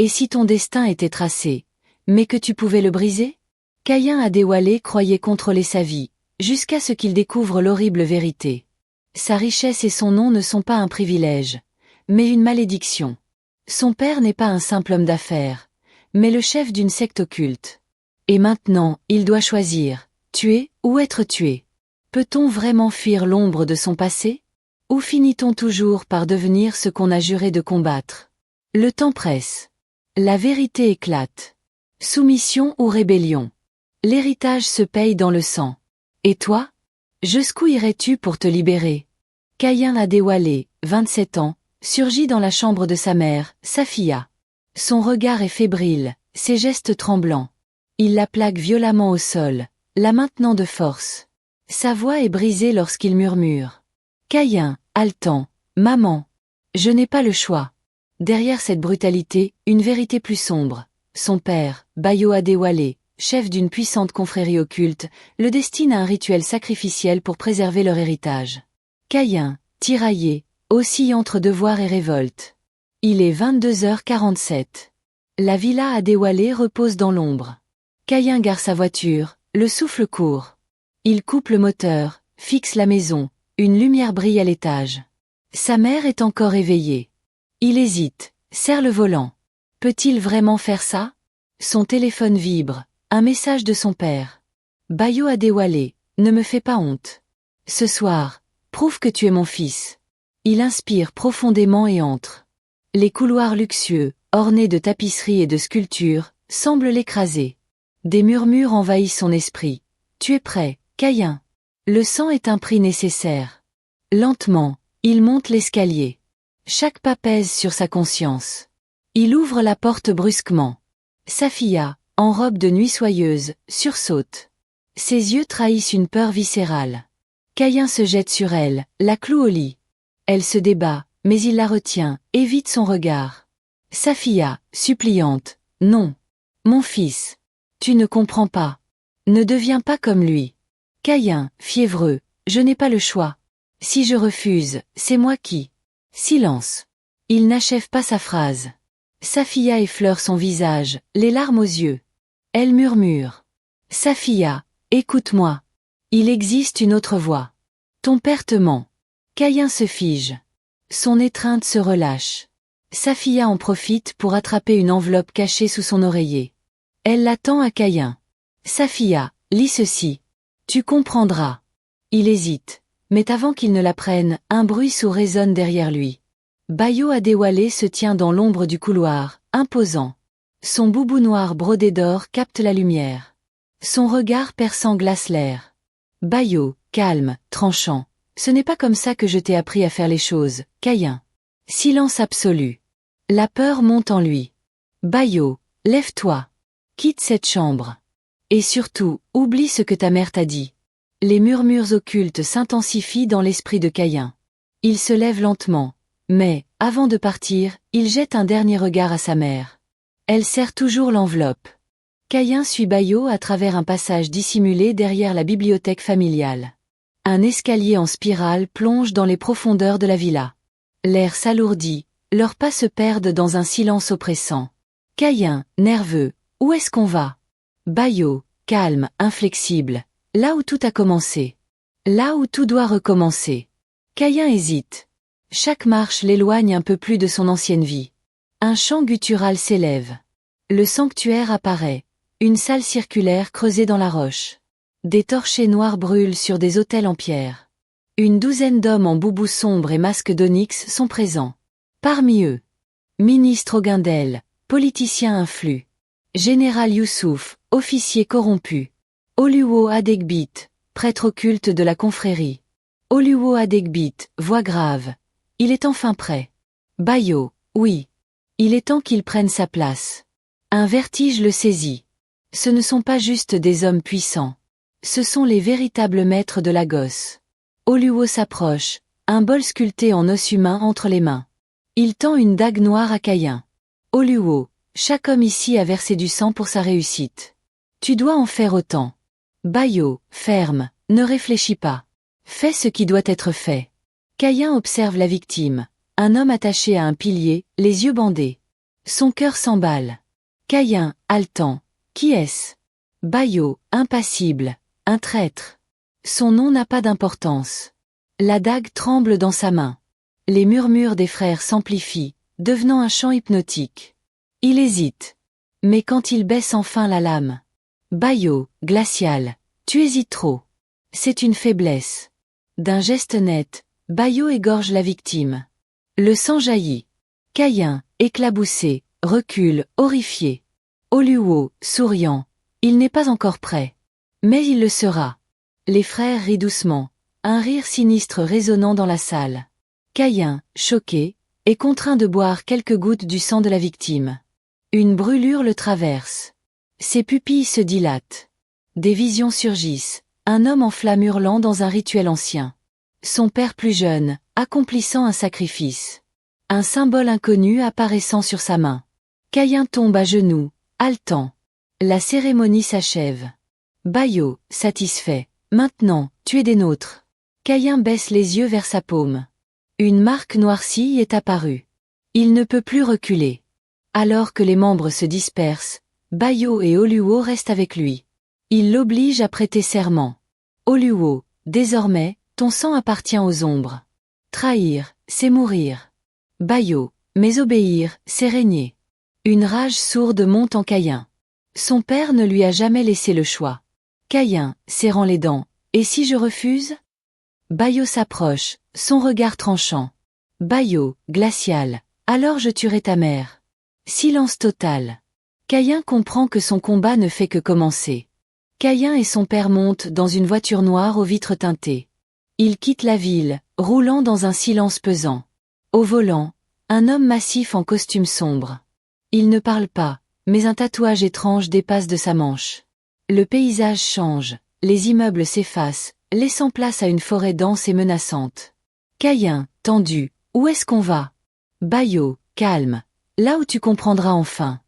Et si ton destin était tracé, mais que tu pouvais le briser? Caïn Adéwalé croyait contrôler sa vie, jusqu'à ce qu'il découvre l'horrible vérité. Sa richesse et son nom ne sont pas un privilège, mais une malédiction. Son père n'est pas un simple homme d'affaires, mais le chef d'une secte occulte. Et maintenant, il doit choisir, tuer ou être tué. Peut-on vraiment fuir l'ombre de son passé? Ou finit-on toujours par devenir ce qu'on a juré de combattre? Le temps presse. La vérité éclate. Soumission ou rébellion? L'héritage se paye dans le sang. Et toi? Jusqu'où irais-tu pour te libérer? Caïn Adéwalé, 27 ans, surgit dans la chambre de sa mère, Safiya. Son regard est fébrile, ses gestes tremblants. Il la plaque violemment au sol, la maintenant de force. Sa voix est brisée lorsqu'il murmure. Caïn, haletant, maman. Je n'ai pas le choix. Derrière cette brutalité, une vérité plus sombre. Son père, Bayo Adéwalé, chef d'une puissante confrérie occulte, le destine à un rituel sacrificiel pour préserver leur héritage. Caïn, tiraillé, oscille entre devoir et révolte. Il est 22h47. La villa Adéwalé repose dans l'ombre. Caïn gare sa voiture, le souffle court. Il coupe le moteur, fixe la maison, une lumière brille à l'étage. Sa mère est encore éveillée. Il hésite, serre le volant. Peut-il vraiment faire ça? Son téléphone vibre, un message de son père. Bayo Adéwalé, ne me fais pas honte. Ce soir, prouve que tu es mon fils. Il inspire profondément et entre. Les couloirs luxueux, ornés de tapisseries et de sculptures, semblent l'écraser. Des murmures envahissent son esprit. Tu es prêt, Caïn? Le sang est un prix nécessaire. Lentement, il monte l'escalier. Chaque pas pèse sur sa conscience. Il ouvre la porte brusquement. Safiya, en robe de nuit soyeuse, sursaute. Ses yeux trahissent une peur viscérale. Caïn se jette sur elle, la cloue au lit. Elle se débat, mais il la retient, évite son regard. Safiya, suppliante, non. Mon fils. Tu ne comprends pas. Ne deviens pas comme lui. Caïn, fiévreux, je n'ai pas le choix. Si je refuse, c'est moi qui. Silence. Il n'achève pas sa phrase. Safiya effleure son visage, les larmes aux yeux. Elle murmure. Safiya, écoute-moi. Il existe une autre voie. Ton père te ment. Caïn se fige. Son étreinte se relâche. Safiya en profite pour attraper une enveloppe cachée sous son oreiller. Elle l'attend à Caïn. Safiya, lis ceci. Tu comprendras. Il hésite, mais avant qu'il ne la prenne, un bruit sourd résonne derrière lui. Bayo Adéwalé se tient dans l'ombre du couloir, imposant. Son boubou noir brodé d'or capte la lumière. Son regard perçant glace l'air. Bayo, calme, tranchant. Ce n'est pas comme ça que je t'ai appris à faire les choses, Caïn. Silence absolu. La peur monte en lui. Bayo, lève-toi. Quitte cette chambre. Et surtout, oublie ce que ta mère t'a dit. Les murmures occultes s'intensifient dans l'esprit de Caïn. Il se lève lentement, mais, avant de partir, il jette un dernier regard à sa mère. Elle serre toujours l'enveloppe. Caïn suit Bayo à travers un passage dissimulé derrière la bibliothèque familiale. Un escalier en spirale plonge dans les profondeurs de la villa. L'air s'alourdit, leurs pas se perdent dans un silence oppressant. Caïn, nerveux, où est-ce qu'on va? Bayo, calme, inflexible, là où tout a commencé. Là où tout doit recommencer. Caïn hésite. Chaque marche l'éloigne un peu plus de son ancienne vie. Un chant guttural s'élève. Le sanctuaire apparaît. Une salle circulaire creusée dans la roche. Des torchers noirs brûlent sur des autels en pierre. Une douzaine d'hommes en boubou sombre et masques d'onyx sont présents. Parmi eux, ministre Ogundel, politicien influent. Général Youssouf, officier corrompu. Oluwo Adegbit, prêtre occulte de la confrérie. Oluwo Adegbit, voix grave. Il est enfin prêt. Bayo, oui. Il est temps qu'il prenne sa place. Un vertige le saisit. Ce ne sont pas juste des hommes puissants. Ce sont les véritables maîtres de Lagos. Oluwo s'approche, un bol sculpté en os humain entre les mains. Il tend une dague noire à Caïn. Oluwo, chaque homme ici a versé du sang pour sa réussite. Tu dois en faire autant. Bayo, ferme, ne réfléchis pas. Fais ce qui doit être fait. Caïn observe la victime, un homme attaché à un pilier, les yeux bandés. Son cœur s'emballe. Caïn, haletant. Qui est-ce? Bayo, impassible. Un traître. Son nom n'a pas d'importance. La dague tremble dans sa main. Les murmures des frères s'amplifient, devenant un chant hypnotique. Il hésite. Mais quand il baisse enfin la lame. Bayo, glacial. Tu hésites trop. C'est une faiblesse. D'un geste net, Bayo égorge la victime. Le sang jaillit. Caïn, éclaboussé, recule, horrifié. Oluo, souriant. Il n'est pas encore prêt. Mais il le sera. Les frères rient doucement, un rire sinistre résonnant dans la salle. Caïn, choqué, est contraint de boire quelques gouttes du sang de la victime. Une brûlure le traverse. Ses pupilles se dilatent. Des visions surgissent, un homme en flamme hurlant dans un rituel ancien. Son père plus jeune, accomplissant un sacrifice. Un symbole inconnu apparaissant sur sa main. Caïn tombe à genoux, haletant. La cérémonie s'achève. Bayo, satisfait. Maintenant, tu es des nôtres. Caïn baisse les yeux vers sa paume. Une marque noircie y est apparue. Il ne peut plus reculer. Alors que les membres se dispersent, Bayo et Oluo restent avec lui. Ils l'obligent à prêter serment. Oluo, désormais, ton sang appartient aux ombres. Trahir, c'est mourir. Bayo, mais obéir, c'est régner. Une rage sourde monte en Caïn. Son père ne lui a jamais laissé le choix. Caïn, serrant les dents. Et si je refuse? Bayo s'approche, son regard tranchant. Bayo, glacial. Alors je tuerai ta mère. Silence total. Caïn comprend que son combat ne fait que commencer. Caïn et son père montent dans une voiture noire aux vitres teintées. Ils quittent la ville, roulant dans un silence pesant. Au volant, un homme massif en costume sombre. Il ne parle pas, mais un tatouage étrange dépasse de sa manche. Le paysage change, les immeubles s'effacent, laissant place à une forêt dense et menaçante. Caïn, tendu, où est-ce qu'on va? Bayo, calme, là où tu comprendras enfin.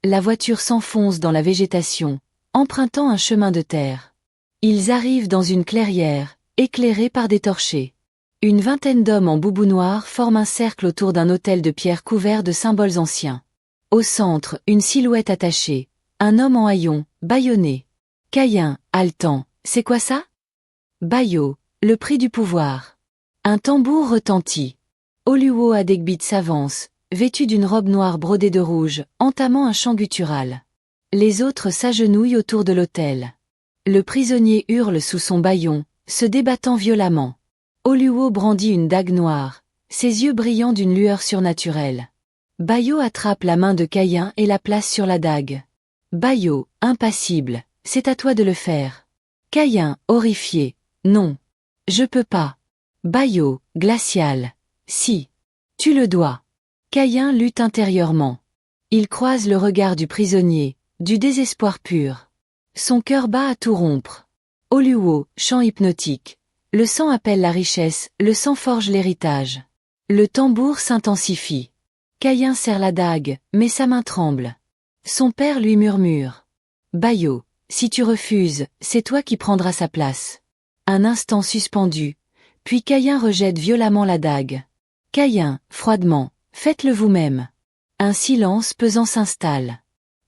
La voiture s'enfonce dans la végétation, empruntant un chemin de terre. Ils arrivent dans une clairière, éclairée par des torchers. Une vingtaine d'hommes en boubou noir forment un cercle autour d'un autel de pierre couvert de symboles anciens. Au centre, une silhouette attachée, un homme en haillons, bâillonné. Caïn, haletant, c'est quoi ça? Bayo, le prix du pouvoir. Un tambour retentit. Oluo Adegbit s'avance, vêtu d'une robe noire brodée de rouge, entamant un chant guttural. Les autres s'agenouillent autour de l'autel. Le prisonnier hurle sous son bâillon, se débattant violemment. Oluo brandit une dague noire, ses yeux brillant d'une lueur surnaturelle. Bayo attrape la main de Caïn et la place sur la dague. Bayo, impassible, c'est à toi de le faire. Caïn, horrifié, non. Je peux pas. Bayo, glacial, si. Tu le dois. Caïn lutte intérieurement. Il croise le regard du prisonnier, du désespoir pur. Son cœur bat à tout rompre. Oluo, chant hypnotique. Le sang appelle la richesse, le sang forge l'héritage. Le tambour s'intensifie. Caïn serre la dague, mais sa main tremble. Son père lui murmure. Bayo, si tu refuses, c'est toi qui prendras sa place. Un instant suspendu, puis Caïn rejette violemment la dague. Caïn, froidement, faites-le vous-même. Un silence pesant s'installe.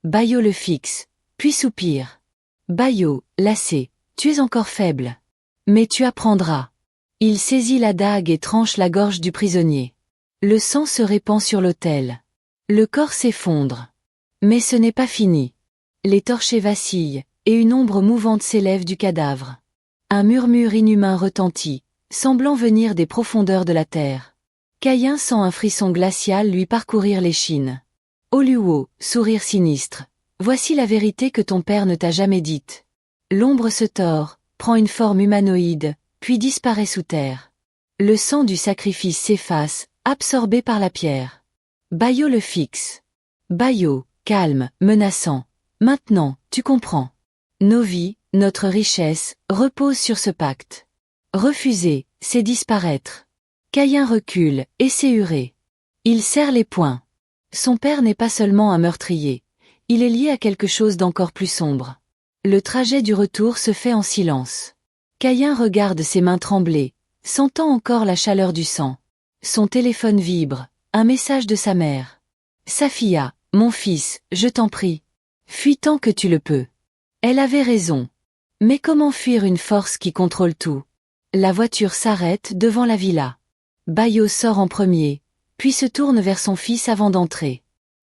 Bayo le fixe, puis soupire. Bayo, lassé, tu es encore faible. Mais tu apprendras. Il saisit la dague et tranche la gorge du prisonnier. Le sang se répand sur l'autel. Le corps s'effondre. Mais ce n'est pas fini. Les torchers vacillent, et une ombre mouvante s'élève du cadavre. Un murmure inhumain retentit, semblant venir des profondeurs de la terre. Caïn sent un frisson glacial lui parcourir l'échine. Oluo, sourire sinistre. Voici la vérité que ton père ne t'a jamais dite. L'ombre se tord, prend une forme humanoïde, puis disparaît sous terre. Le sang du sacrifice s'efface, absorbé par la pierre. Bayo le fixe. Bayo, calme, menaçant. Maintenant, tu comprends. Nos vies, notre richesse, reposent sur ce pacte. Refuser, c'est disparaître. Caïn recule, esséhuré. Il serre les poings. Son père n'est pas seulement un meurtrier. Il est lié à quelque chose d'encore plus sombre. Le trajet du retour se fait en silence. Caïn regarde ses mains trembler, sentant encore la chaleur du sang. Son téléphone vibre, un message de sa mère. Safia, mon fils, je t'en prie. Fuis tant que tu le peux. Elle avait raison. Mais comment fuir une force qui contrôle tout? La voiture s'arrête devant la villa. Bayo sort en premier, puis se tourne vers son fils avant d'entrer.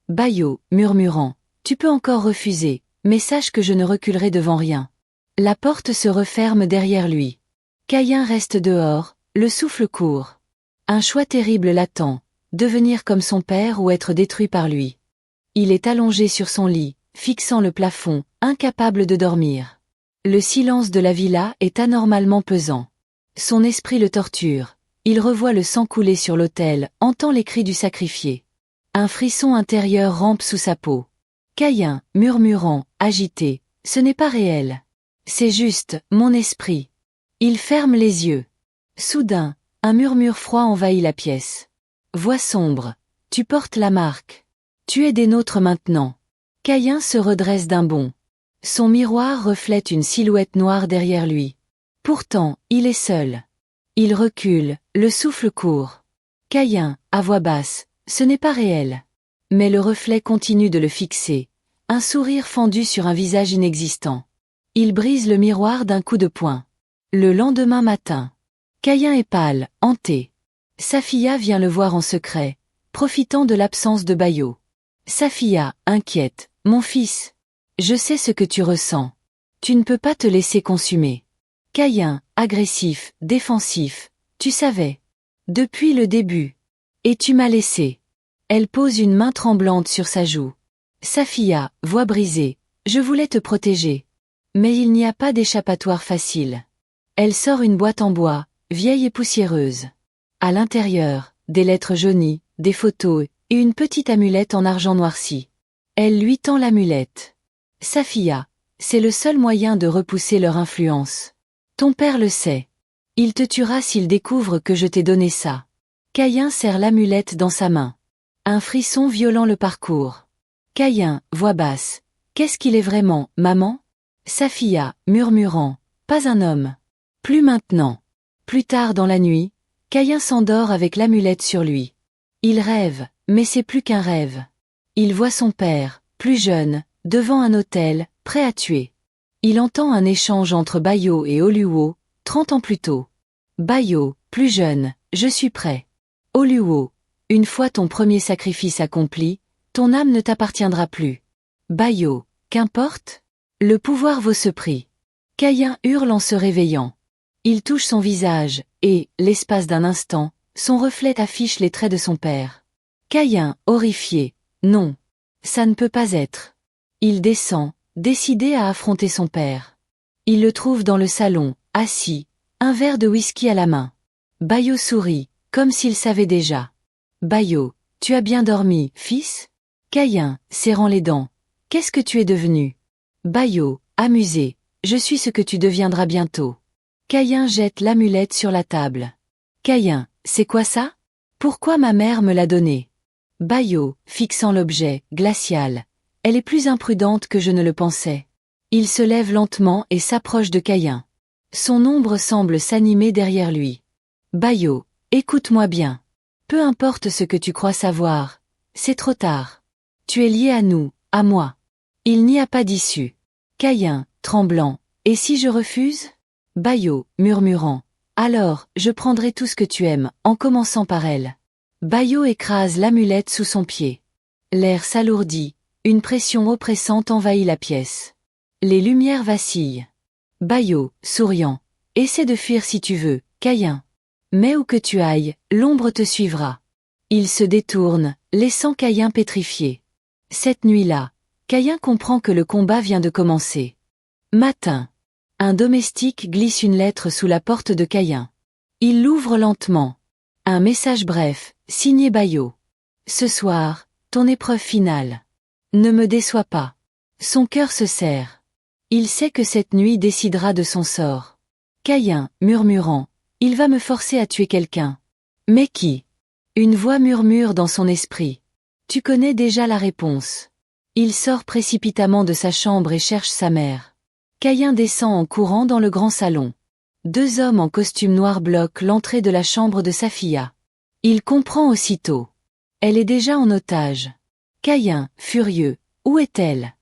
Bayo, murmurant, tu peux encore refuser, mais sache que je ne reculerai devant rien. La porte se referme derrière lui. Caïn reste dehors, le souffle court. Un choix terrible l'attend, devenir comme son père ou être détruit par lui. Il est allongé sur son lit, fixant le plafond, incapable de dormir. Le silence de la villa est anormalement pesant. Son esprit le torture. Il revoit le sang couler sur l'autel, entend les cris du sacrifié. Un frisson intérieur rampe sous sa peau. Caïn, murmurant, agité, ce n'est pas réel. C'est juste, mon esprit. Il ferme les yeux. Soudain, un murmure froid envahit la pièce. Voix sombre. Tu portes la marque. Tu es des nôtres maintenant. Caïn se redresse d'un bond. Son miroir reflète une silhouette noire derrière lui. Pourtant, il est seul. Il recule, le souffle court. Caïn, à voix basse, ce n'est pas réel. Mais le reflet continue de le fixer, un sourire fendu sur un visage inexistant. Il brise le miroir d'un coup de poing. Le lendemain matin, Caïn est pâle, hanté. Safia vient le voir en secret, profitant de l'absence de Bayo. Safia, inquiète, mon fils. Je sais ce que tu ressens. Tu ne peux pas te laisser consumer. Caïn, agressif, défensif, tu savais. Depuis le début. Et tu m'as laissé. Elle pose une main tremblante sur sa joue. Safia, voix brisée, je voulais te protéger. Mais il n'y a pas d'échappatoire facile. Elle sort une boîte en bois, vieille et poussiéreuse. À l'intérieur, des lettres jaunies, des photos et une petite amulette en argent noirci. Elle lui tend l'amulette. Safia, c'est le seul moyen de repousser leur influence. Ton père le sait. Il te tuera s'il découvre que je t'ai donné ça. Caïn serre l'amulette dans sa main. Un frisson violent le parcourt. Caïn, voix basse. Qu'est-ce qu'il est vraiment, maman? Safia, murmurant. Pas un homme. Plus maintenant. Plus tard dans la nuit, Caïn s'endort avec l'amulette sur lui. Il rêve, mais c'est plus qu'un rêve. Il voit son père, plus jeune, devant un autel, prêt à tuer. Il entend un échange entre Bayo et Oluo, 30 ans plus tôt. Bayo, plus jeune, je suis prêt. Oluo, une fois ton premier sacrifice accompli, ton âme ne t'appartiendra plus. Bayo, qu'importe? Le pouvoir vaut ce prix. Caïn hurle en se réveillant. Il touche son visage, et, l'espace d'un instant, son reflet affiche les traits de son père. Caïn, horrifié, non. Ça ne peut pas être. Il descend, décidé à affronter son père. Il le trouve dans le salon, assis, un verre de whisky à la main. Bayo sourit, comme s'il savait déjà. Bayo, tu as bien dormi, fils? Caïn, serrant les dents. Qu'est-ce que tu es devenu? Bayo, amusé, je suis ce que tu deviendras bientôt. Caïn jette l'amulette sur la table. Caïn, c'est quoi ça? Pourquoi ma mère me l'a donné? Bayo, fixant l'objet, glacial. Elle est plus imprudente que je ne le pensais. Il se lève lentement et s'approche de Caïn. Son ombre semble s'animer derrière lui. Bayo, écoute-moi bien. Peu importe ce que tu crois savoir, c'est trop tard. Tu es lié à nous, à moi. Il n'y a pas d'issue. Caïn, tremblant. Et si je refuse? Bayo, murmurant. Alors, je prendrai tout ce que tu aimes, en commençant par elle. Bayo écrase l'amulette sous son pied. L'air s'alourdit, une pression oppressante envahit la pièce. Les lumières vacillent. Bayo, souriant. Essaie de fuir si tu veux, Caïn. Mais où que tu ailles, l'ombre te suivra. Il se détourne, laissant Caïn pétrifié. Cette nuit-là, Caïn comprend que le combat vient de commencer. Matin. Un domestique glisse une lettre sous la porte de Caïn. Il l'ouvre lentement. Un message bref, signé Bayo. Ce soir, ton épreuve finale. Ne me déçois pas. Son cœur se serre. Il sait que cette nuit décidera de son sort. Caïn, murmurant. Il va me forcer à tuer quelqu'un. Mais qui? Une voix murmure dans son esprit. Tu connais déjà la réponse. Il sort précipitamment de sa chambre et cherche sa mère. Caïn descend en courant dans le grand salon. Deux hommes en costume noir bloquent l'entrée de la chambre de Safia. Il comprend aussitôt. Elle est déjà en otage. Caïn, furieux. Où est-elle?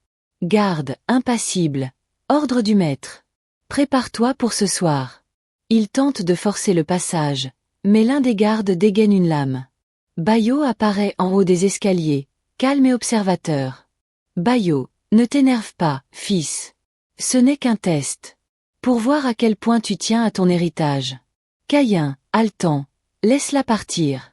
Garde, impassible. Ordre du maître. Prépare-toi pour ce soir. Il tente de forcer le passage, mais l'un des gardes dégaine une lame. Bayo apparaît en haut des escaliers, calme et observateur. Bayo, ne t'énerve pas, fils. Ce n'est qu'un test. Pour voir à quel point tu tiens à ton héritage. Caïn, haletant, laisse-la partir.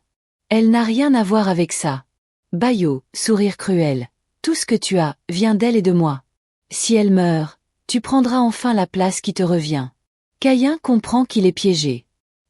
Elle n'a rien à voir avec ça. Bayo, sourire cruel. Tout ce que tu as, vient d'elle et de moi. Si elle meurt, tu prendras enfin la place qui te revient. Caïn comprend qu'il est piégé.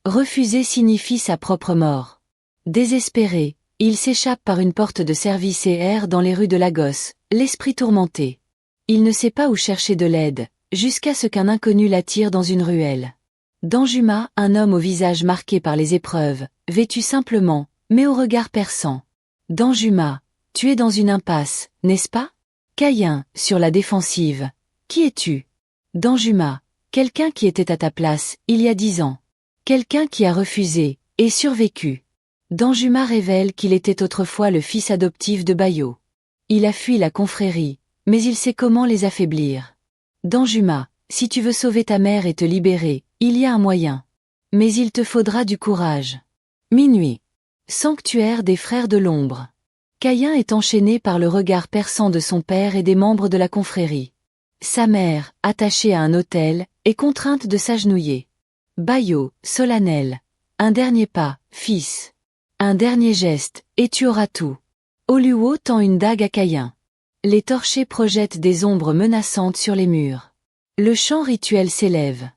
Refuser signifie sa propre mort. Désespéré, il s'échappe par une porte de service et erre dans les rues de Lagos, l'esprit tourmenté. Il ne sait pas où chercher de l'aide, jusqu'à ce qu'un inconnu l'attire dans une ruelle. Danjuma, un homme au visage marqué par les épreuves, vêtu simplement, mais au regard perçant. Danjuma, tu es dans une impasse, n'est-ce pas? Caïn, sur la défensive. Qui es-tu? Danjuma, quelqu'un qui était à ta place, il y a 10 ans. Quelqu'un qui a refusé, et survécu. Danjuma révèle qu'il était autrefois le fils adoptif de Bayo. Il a fui la confrérie, mais il sait comment les affaiblir. Danjuma, si tu veux sauver ta mère et te libérer, il y a un moyen. Mais il te faudra du courage. Minuit. Sanctuaire des frères de l'ombre. Caïn est enchaîné par le regard perçant de son père et des membres de la confrérie. Sa mère, attachée à un autel, est contrainte de s'agenouiller. Bayo, solennel. Un dernier pas, fils. Un dernier geste, et tu auras tout. Oluo tend une dague à Caïn. Les torchers projettent des ombres menaçantes sur les murs. Le chant rituel s'élève.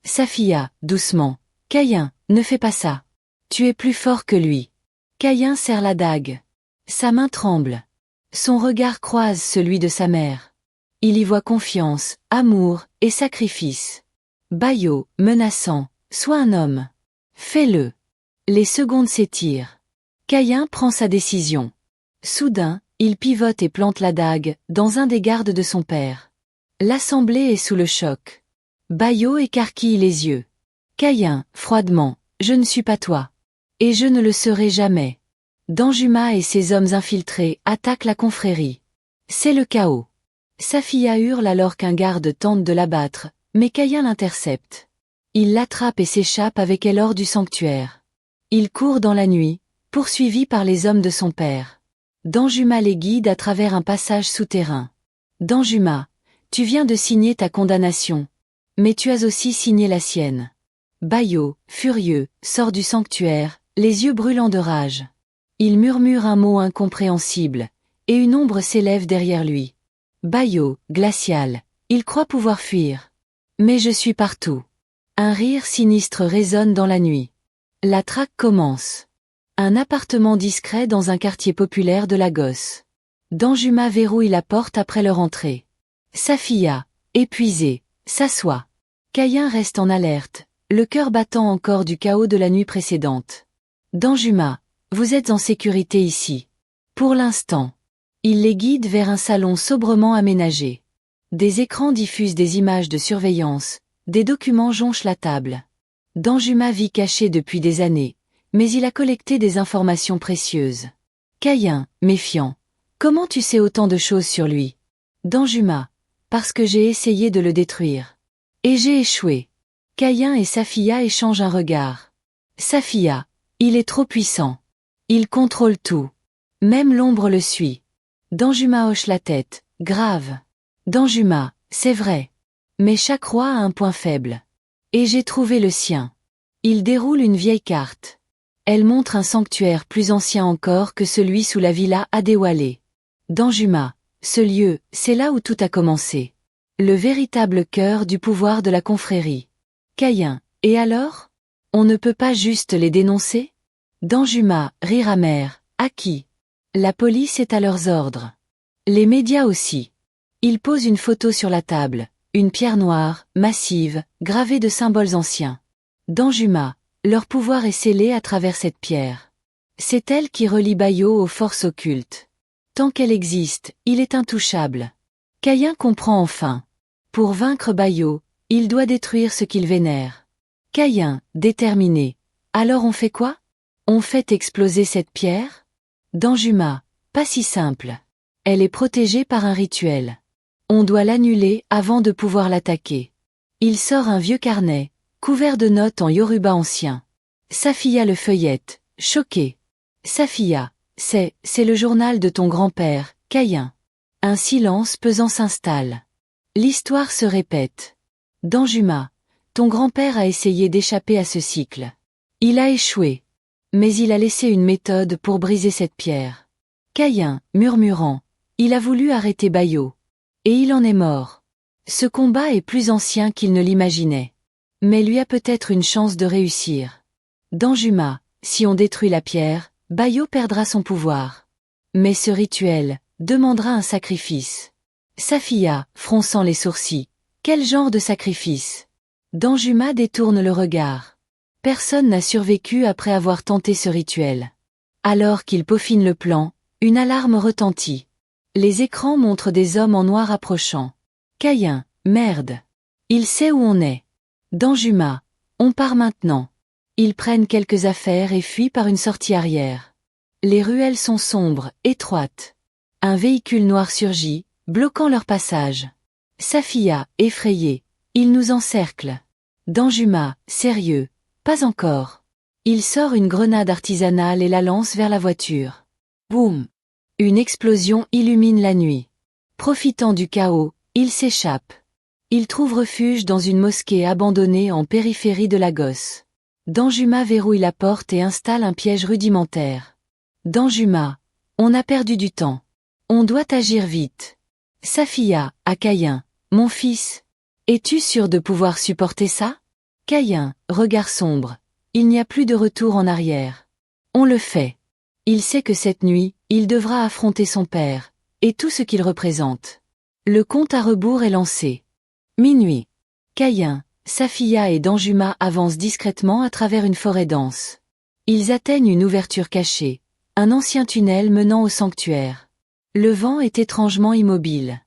Safiya, doucement. Caïn, ne fais pas ça. Tu es plus fort que lui. Caïn serre la dague. Sa main tremble. Son regard croise celui de sa mère. Il y voit confiance, amour et sacrifice. Bayo, menaçant, sois un homme. Fais-le. Les secondes s'étirent. Caïn prend sa décision. Soudain, il pivote et plante la dague dans un des gardes de son père. L'assemblée est sous le choc. Bayo écarquille les yeux. Caïn, froidement, je ne suis pas toi. Et je ne le serai jamais. Danjuma et ses hommes infiltrés attaquent la confrérie. C'est le chaos. Safiya hurle alors qu'un garde tente de l'abattre, mais Caïn l'intercepte. Il l'attrape et s'échappe avec elle hors du sanctuaire. Il court dans la nuit, poursuivi par les hommes de son père. Danjuma les guide à travers un passage souterrain. Danjuma, tu viens de signer ta condamnation. Mais tu as aussi signé la sienne. Bayo, furieux, sort du sanctuaire, les yeux brûlants de rage. Il murmure un mot incompréhensible, et une ombre s'élève derrière lui. Bayo, glacial, il croit pouvoir fuir. Mais je suis partout. Un rire sinistre résonne dans la nuit. La traque commence. Un appartement discret dans un quartier populaire de Lagos. Danjuma verrouille la porte après leur entrée. Safiya, épuisée, s'assoit. Caïn reste en alerte, le cœur battant encore du chaos de la nuit précédente. Danjuma, vous êtes en sécurité ici. Pour l'instant. Il les guide vers un salon sobrement aménagé. Des écrans diffusent des images de surveillance, des documents jonchent la table. Danjuma vit caché depuis des années, mais il a collecté des informations précieuses. Caïn, méfiant. Comment tu sais autant de choses sur lui? Danjuma, parce que j'ai essayé de le détruire. Et j'ai échoué. Caïn et Safiya échangent un regard. Safiya, il est trop puissant. Il contrôle tout. Même l'ombre le suit. Danjuma hoche la tête, grave. Danjuma, c'est vrai. Mais chaque roi a un point faible. Et j'ai trouvé le sien. Il déroule une vieille carte. Elle montre un sanctuaire plus ancien encore que celui sous la villa Adewale. Danjuma, ce lieu, c'est là où tout a commencé. Le véritable cœur du pouvoir de la confrérie. Caïn, et alors? On ne peut pas juste les dénoncer? Danjuma, rire amer, à qui? La police est à leurs ordres. Les médias aussi. Ils posent une photo sur la table, une pierre noire, massive, gravée de symboles anciens. Danjuma, leur pouvoir est scellé à travers cette pierre. C'est elle qui relie Bayo aux forces occultes. Tant qu'elle existe, il est intouchable. Caïn comprend enfin. Pour vaincre Bayo, il doit détruire ce qu'il vénère. Caïn, déterminé. Alors on fait quoi? On fait exploser cette pierre? Danjuma, pas si simple. Elle est protégée par un rituel. On doit l'annuler avant de pouvoir l'attaquer. Il sort un vieux carnet, couvert de notes en yoruba ancien. Safiya le feuillette, choquée. Safiya, c'est le journal de ton grand-père, Kayin. Un silence pesant s'installe. L'histoire se répète. Danjuma, ton grand-père a essayé d'échapper à ce cycle. Il a échoué. Mais il a laissé une méthode pour briser cette pierre. Kayin, murmurant, il a voulu arrêter Bayo. Et il en est mort. Ce combat est plus ancien qu'il ne l'imaginait. Mais lui a peut-être une chance de réussir. Danjuma, si on détruit la pierre, Bayo perdra son pouvoir. Mais ce rituel demandera un sacrifice. Safiya, fronçant les sourcils, quel genre de sacrifice? Danjuma détourne le regard. Personne n'a survécu après avoir tenté ce rituel. Alors qu'il peaufine le plan, une alarme retentit. Les écrans montrent des hommes en noir approchant. Kayin, merde. Il sait où on est. Danjuma, on part maintenant. Ils prennent quelques affaires et fuient par une sortie arrière. Les ruelles sont sombres, étroites. Un véhicule noir surgit, bloquant leur passage. Safiya, effrayée, il nous encercle. Danjuma, sérieux, pas encore. Il sort une grenade artisanale et la lance vers la voiture. Boum! Une explosion illumine la nuit. Profitant du chaos, il s'échappe. Il trouve refuge dans une mosquée abandonnée en périphérie de Lagos. Danjuma verrouille la porte et installe un piège rudimentaire. Danjuma, on a perdu du temps. On doit agir vite. Safiya, à Kayin, mon fils. Es-tu sûr de pouvoir supporter ça? Kayin, regard sombre. Il n'y a plus de retour en arrière. On le fait. Il sait que cette nuit, il devra affronter son père, et tout ce qu'il représente. Le compte à rebours est lancé. Minuit. Kayin, Safiya et Danjuma avancent discrètement à travers une forêt dense. Ils atteignent une ouverture cachée, un ancien tunnel menant au sanctuaire. Le vent est étrangement immobile.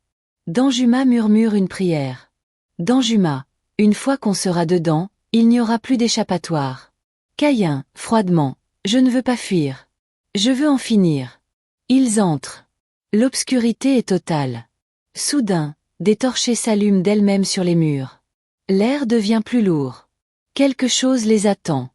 Danjuma murmure une prière. Danjuma, une fois qu'on sera dedans, il n'y aura plus d'échappatoire. Kayin, froidement, je ne veux pas fuir. Je veux en finir. Ils entrent. L'obscurité est totale. Soudain, des torchers s'allument d'elles-mêmes sur les murs. L'air devient plus lourd. Quelque chose les attend.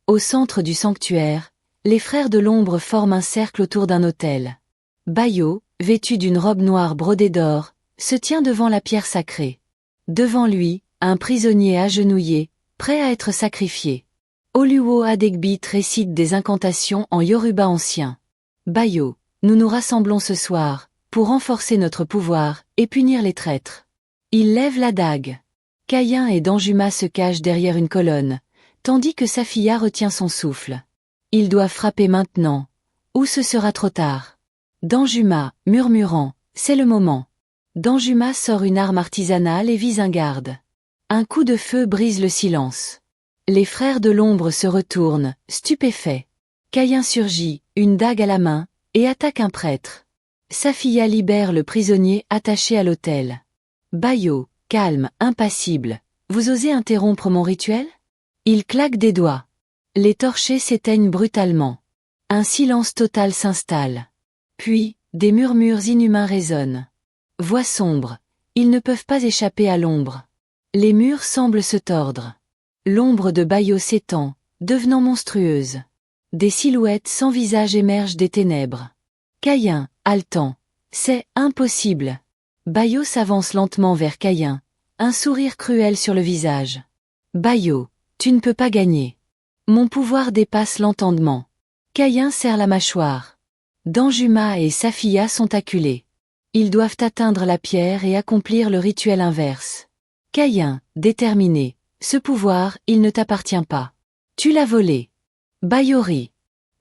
Au centre du sanctuaire, les frères de l'ombre forment un cercle autour d'un autel. Bayo, vêtu d'une robe noire brodée d'or, se tient devant la pierre sacrée. Devant lui, un prisonnier agenouillé, prêt à être sacrifié. Oluwo Adegbit récite des incantations en yoruba ancien. Bayo, nous nous rassemblons ce soir, pour renforcer notre pouvoir, et punir les traîtres. Il lève la dague. Kayin et Danjuma se cachent derrière une colonne, tandis que Safiya retient son souffle. Ils doivent frapper maintenant, ou ce sera trop tard. Danjuma, murmurant, c'est le moment. Danjuma sort une arme artisanale et vise un garde. Un coup de feu brise le silence. Les frères de l'ombre se retournent, stupéfaits. Kayin surgit, une dague à la main, et attaque un prêtre. Safiya libère le prisonnier attaché à l'autel. Bayo, calme, impassible. Vous osez interrompre mon rituel? Il claque des doigts. Les torchers s'éteignent brutalement. Un silence total s'installe. Puis, des murmures inhumains résonnent. Voix sombre. Ils ne peuvent pas échapper à l'ombre. Les murs semblent se tordre. L'ombre de Bayo s'étend, devenant monstrueuse. Des silhouettes sans visage émergent des ténèbres. Kayin, haletant. C'est impossible. Bayo s'avance lentement vers Kayin, un sourire cruel sur le visage. Bayo, tu ne peux pas gagner. Mon pouvoir dépasse l'entendement. Kayin serre la mâchoire. Danjuma et Safiya sont acculés. Ils doivent atteindre la pierre et accomplir le rituel inverse. Kayin, déterminé. Ce pouvoir, il ne t'appartient pas. Tu l'as volé. Bayo rit.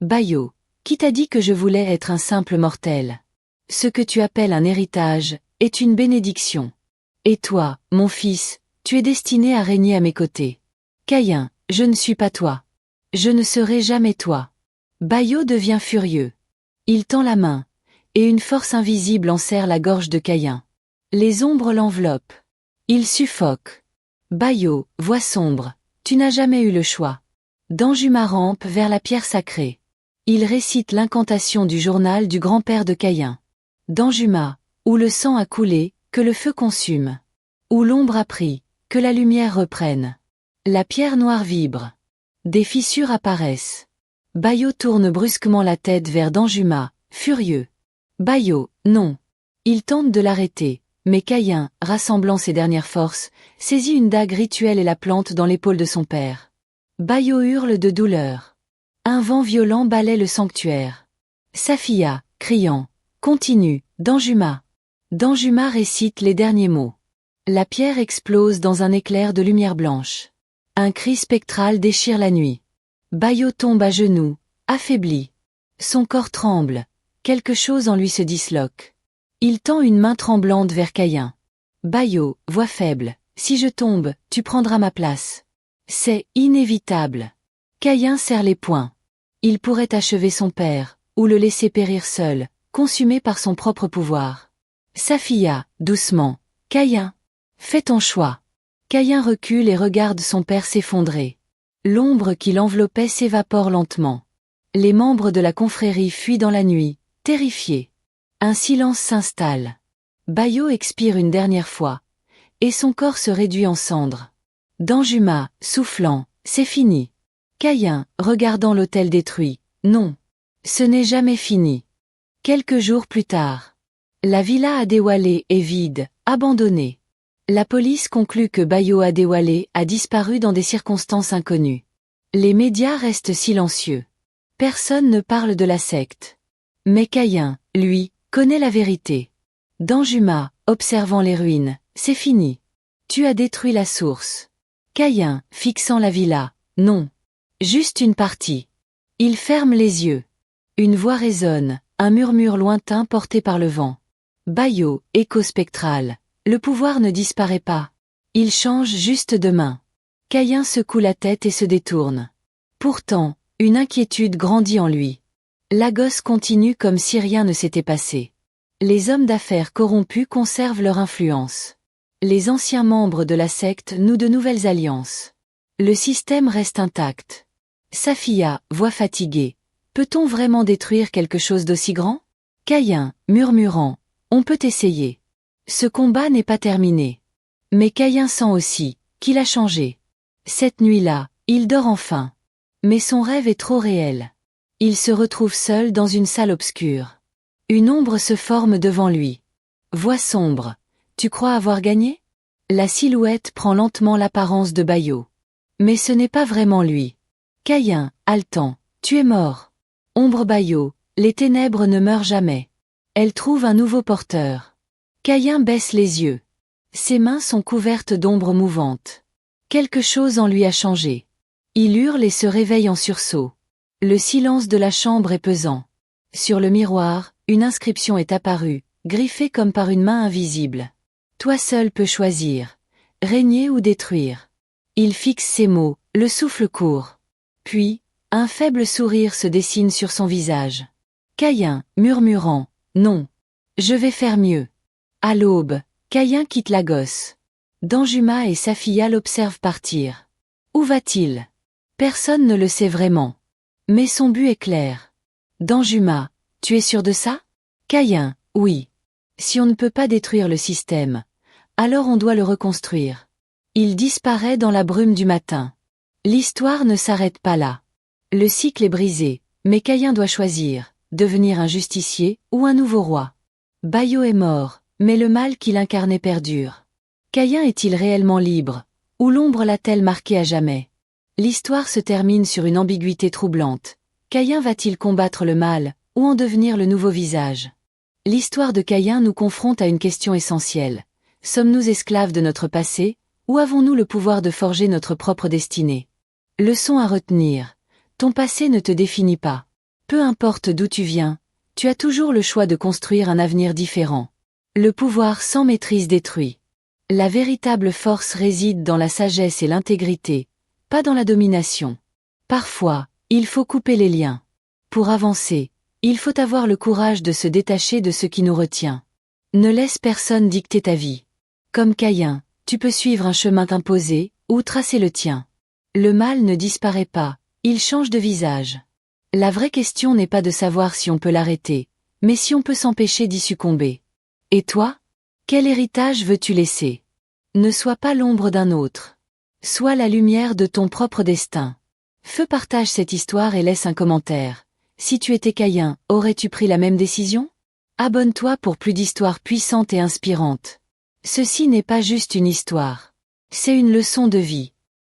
Bayo, qui t'a dit que je voulais être un simple mortel? Ce que tu appelles un héritage, est une bénédiction. Et toi, mon fils, tu es destiné à régner à mes côtés. Kayin, je ne suis pas toi. Je ne serai jamais toi. Bayo devient furieux. Il tend la main, et une force invisible enserre la gorge de Kayin. Les ombres l'enveloppent. Il suffoque. Bayo, voix sombre, tu n'as jamais eu le choix. Danjuma rampe vers la pierre sacrée. Il récite l'incantation du journal du grand-père de Kayin. Danjuma, où le sang a coulé, que le feu consume. Où l'ombre a pris, que la lumière reprenne. La pierre noire vibre. Des fissures apparaissent. Bayo tourne brusquement la tête vers Danjuma, furieux. Bayo, non. Il tente de l'arrêter, mais Caïn, rassemblant ses dernières forces, saisit une dague rituelle et la plante dans l'épaule de son père. Bayo hurle de douleur. Un vent violent balaie le sanctuaire. Safiya, criant, continue, Danjuma. Danjuma récite les derniers mots. La pierre explose dans un éclair de lumière blanche. Un cri spectral déchire la nuit. Bayo tombe à genoux, affaibli. Son corps tremble, quelque chose en lui se disloque. Il tend une main tremblante vers Caïn. Bayo, voix faible, si je tombe, tu prendras ma place. C'est inévitable. Caïn serre les poings. Il pourrait achever son père, ou le laisser périr seul, consumé par son propre pouvoir. Safiya, doucement. Caïn. Fais ton choix. Caïn recule et regarde son père s'effondrer. L'ombre qui l'enveloppait s'évapore lentement. Les membres de la confrérie fuient dans la nuit, terrifiés. Un silence s'installe. Bayo expire une dernière fois, et son corps se réduit en cendres. Danjuma, soufflant, c'est fini. Caïn, regardant l'autel détruit, non. Ce n'est jamais fini. Quelques jours plus tard. La villa Adewale est vide, abandonnée. La police conclut que Bayo Adewale a disparu dans des circonstances inconnues. Les médias restent silencieux. Personne ne parle de la secte. Mais Caïn, lui, connaît la vérité. Danjuma, observant les ruines, c'est fini. Tu as détruit la source. Caïn, fixant la villa, non. Juste une partie. Il ferme les yeux. Une voix résonne, un murmure lointain porté par le vent. Bayo, écho spectral. Le pouvoir ne disparaît pas. Il change juste de main. Caïn secoue la tête et se détourne. Pourtant, une inquiétude grandit en lui. Lagos continue comme si rien ne s'était passé. Les hommes d'affaires corrompus conservent leur influence. Les anciens membres de la secte nouent de nouvelles alliances. Le système reste intact. Safiya, voix fatiguée. Peut-on vraiment détruire quelque chose d'aussi grand? Caïn, murmurant. On peut essayer. Ce combat n'est pas terminé. Mais Caïn sent aussi qu'il a changé. Cette nuit-là, il dort enfin. Mais son rêve est trop réel. Il se retrouve seul dans une salle obscure. Une ombre se forme devant lui. Voix sombre. Tu crois avoir gagné? La silhouette prend lentement l'apparence de Bayo. Mais ce n'est pas vraiment lui. Caïn, haletant. Tu es mort. Ombre Bayo, les ténèbres ne meurent jamais. Elle trouve un nouveau porteur. Caïn baisse les yeux. Ses mains sont couvertes d'ombres mouvantes. Quelque chose en lui a changé. Il hurle et se réveille en sursaut. Le silence de la chambre est pesant. Sur le miroir, une inscription est apparue, griffée comme par une main invisible. Toi seul peux choisir. Régner ou détruire. Il fixe ses mots, le souffle court. Puis, un faible sourire se dessine sur son visage. Caïn, murmurant, non. Je vais faire mieux. À l'aube, Caïn quitte Lagos. Danjuma et Safiya l'observent partir. Où va-t-il? Personne ne le sait vraiment. Mais son but est clair. Danjuma, tu es sûr de ça? Caïn, oui. Si on ne peut pas détruire le système, alors on doit le reconstruire. Il disparaît dans la brume du matin. L'histoire ne s'arrête pas là. Le cycle est brisé, mais Caïn doit choisir, devenir un justicier ou un nouveau roi. Bayo est mort, mais le mal qu'il incarnait perdure. Caïn est-il réellement libre, ou l'ombre l'a-t-elle marqué à jamais? L'histoire se termine sur une ambiguïté troublante. Caïn va-t-il combattre le mal, ou en devenir le nouveau visage? L'histoire de Caïn nous confronte à une question essentielle. Sommes-nous esclaves de notre passé, ou avons-nous le pouvoir de forger notre propre destinée? Leçon à retenir. Ton passé ne te définit pas. Peu importe d'où tu viens, tu as toujours le choix de construire un avenir différent. Le pouvoir sans maîtrise détruit. La véritable force réside dans la sagesse et l'intégrité, pas dans la domination. Parfois, il faut couper les liens. Pour avancer, il faut avoir le courage de se détacher de ce qui nous retient. Ne laisse personne dicter ta vie. Comme Caïn, tu peux suivre un chemin imposé, ou tracer le tien. Le mal ne disparaît pas, il change de visage. La vraie question n'est pas de savoir si on peut l'arrêter, Mais si on peut s'empêcher d'y succomber. Et toi? Quel héritage veux-tu laisser? Ne sois pas l'ombre d'un autre. Sois la lumière de ton propre destin. Feu partage cette histoire et laisse un commentaire. Si tu étais Caïn, aurais-tu pris la même décision? Abonne-toi pour plus d'histoires puissantes et inspirantes. Ceci n'est pas juste une histoire. C'est une leçon de vie.